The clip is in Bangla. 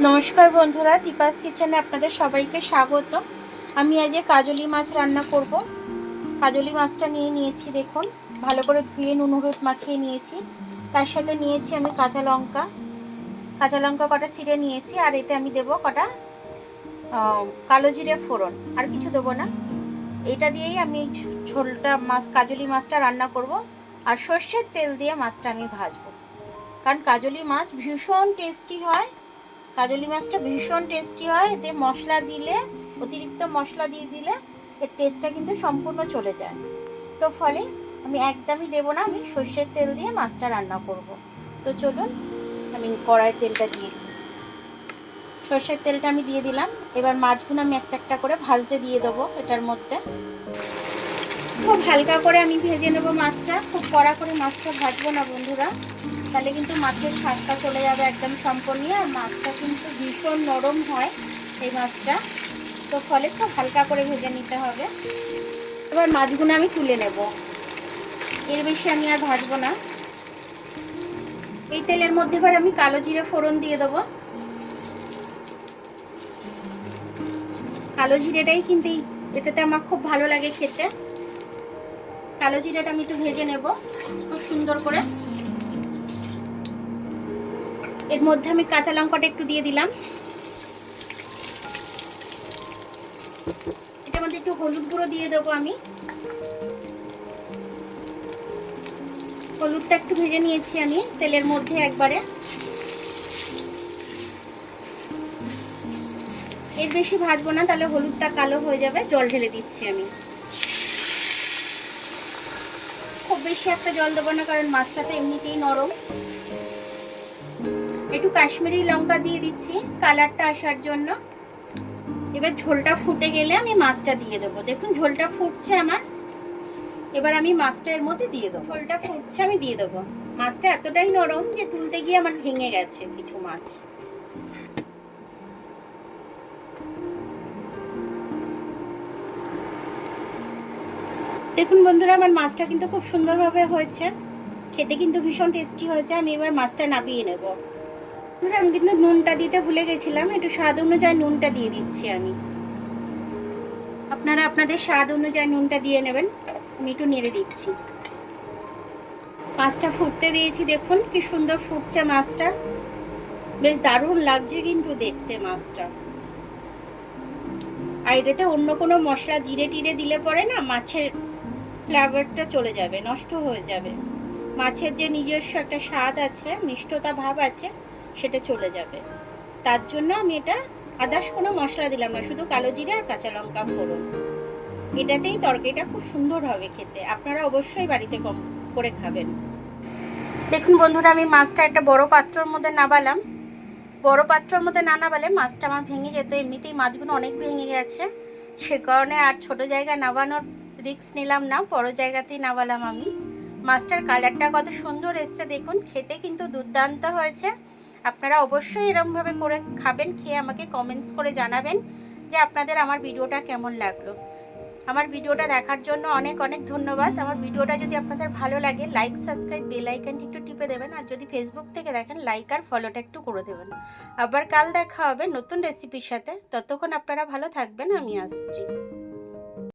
নমস্কার বন্ধুরা, দীপাস কিচেনে আপনাদের সবাইকে স্বাগত। আমি আজ কাজলি মাছ রান্না করব। কাজলি মাছটা নিয়ে নিয়েছি, দেখুন ভালো করে ধুয়ে নুন হলুদ মাখিয়ে নিয়েছি। তার সাথে নিয়েছি আমি কাঁচা লঙ্কা কটা চিড়ে নিয়েছি, আর এতে আমি দেবো কটা কালো জিরে ফোড়ন, আর কিছু দেবো না। এটা দিয়েই আমি ঝোলটা কাজলি মাছটা রান্না করব। আর সর্ষের তেল দিয়ে মাছটা আমি ভাজবো, কারণ কাজলি মাছ ভীষণ টেস্টি হয়। কাজলি মাছটা ভীষণ টেস্টি হয়। এতে মশলা দিলে, অতিরিক্ত মশলা দিয়ে দিলে এর টেস্টটা কিন্তু সম্পূর্ণ চলে যায়। তো ফলে আমি একদমই দেবো না, আমি সর্ষের তেল দিয়ে মাছটা রান্না করব। তো চলুন আমি কড়াই তেলটা দিয়ে দিই। সর্ষের তেলটা আমি দিয়ে দিলাম। এবার মাছগুলো আমি একটা একটা করে ভাজতে দিয়ে দেবো এটার মধ্যে। খুব হালকা করে আমি ভেজে নেবো মাছটা, খুব কড়া করে মাছটা ভাজবো না বন্ধুরা, তাহলে কিন্তু মাছের স্বাদটা চলে যাবে একদম সম্পূর্ণ। আর মাছটা কিন্তু ভীষণ নরম হয় এই মাছটা, তো ফলে খুব হালকা করে ভেজে নিতে হবে। এবার মাছগুলো আমি তুলে নেব, এর বেশি আমি আর ভাজবো না। এই তেলের মধ্যে এবার আমি কালো জিরে ফোড়ন দিয়ে দেবো। কালো জিরেটাই কিন্তু এটাতে আমার খুব ভালো লাগে খেতে। কালো জিরেটা আমি একটু ভেজে নেব খুব সুন্দর করে। এর মধ্যে আমি কাঁচা লঙ্কাটা একটু দিয়ে দিলাম। এটার মধ্যে একটু হলুদ গুঁড়ো দিয়ে দেবো আমি। হলুদটা একটু ভেজে নিয়েছি আমি তেলের মধ্যে একবারে। এর বেশি ভাজবো না, তাহলে হলুদটা কালো হয়ে যাবে। জল ঢেলে দিচ্ছি আমি। খুব বেশি একটা জল দেবো না, কারণ মাছটা তো এমনিতেই নরম। একটু কাশ্মীরি লঙ্কা দিয়ে দিচ্ছি কালারটা আসার জন্য। এবার ঝোলটা ফুটে গেলে আমি মাছটা দিয়ে দেবো। দেখুন ঝোলটা ফুটছে আমার। এবার আমি মাছটা এর মধ্যে দিয়ে দেবো। ঝোলটা ফুটছে, আমি দিয়ে দেবো। মাছটা এতটাই নরম যে তুলতে গিয়ে আমার ভেঙে গেছে কিছু মাছ। দেখুন বন্ধুরা, আমার মাছটা কিন্তু খুব সুন্দরভাবে হয়েছে, খেতে কিন্তু ভীষণ টেস্টি হয়েছে। আমি এবার মাছটা নামিয়ে নেব। আমি কিন্তু নুনটা দিতে ভুলে গেছিলাম, একটু স্বাদ অনুযায়ী নুনটা দিয়ে দিচ্ছি আমি। আপনারা আপনাদের স্বাদ অনুযায়ী নুনটা দিয়ে নেবেন। আমি একটু নেড়ে দিচ্ছি। মাছটা ফুটতে দিয়েছি, দেখুন কি সুন্দর ফুটছে মাছটা। বেশ দারুণ লাগছে কিন্তু দেখতে মাছটা। আর এটাতে অন্য কোনো মশলা জিরে টিরে দিলে পরে না মাছের ফ্লেভারটা চলে যাবে, নষ্ট হয়ে যাবে। মাছের যে নিজস্ব একটা স্বাদ আছে, মিষ্টতা ভাব আছে, সেটা চলে যাবে। তার জন্য আমি এটা আদার্স কোনো মশলা দিলাম না, শুধু কালো জিরে আর কাঁচা লঙ্কা ফোড়ন। এটাতেই তরকারিটা খুব সুন্দর হবে খেতে। আপনারা অবশ্যই বাড়িতে কম করে খাবেন। দেখুন বন্ধুরা, আমি মাছটা একটা বড় পাত্রের মধ্যে নামালাম। বড় পাত্রের মধ্যে না নামালে মাছটা আমার ভেঙে যেত। এমনিতেই মাছগুলো অনেক ভেঙে গেছে, সে কারণে আর ছোট জায়গায় নামানোর রিস্ক নিলাম না, বড় জায়গাতেই নামালাম আমি। মাছটার কালারটা কত সুন্দর এসছে দেখুন, খেতে কিন্তু দুর্দান্ত হয়েছে। আপনারা অবশ্যই এরকমভাবে করে খাবেন, খেয়ে আমাকে কমেন্টস করে জানাবেন যে আপনাদের আমার ভিডিওটা কেমন লাগলো। আমার ভিডিওটা দেখার জন্য অনেক অনেক ধন্যবাদ। আমার ভিডিওটা যদি আপনাদের ভালো লাগে, লাইক সাবস্ক্রাইব বেল আইকনটি একটু টিপে দেবেন। আর যদি ফেসবুক থেকে দেখেন, লাইক আর ফলোটা একটু করে দেবেন। আবার কাল দেখা হবে নতুন রেসিপির সাথে। ততক্ষণ আপনারা ভালো থাকবেন, আমি আসছি।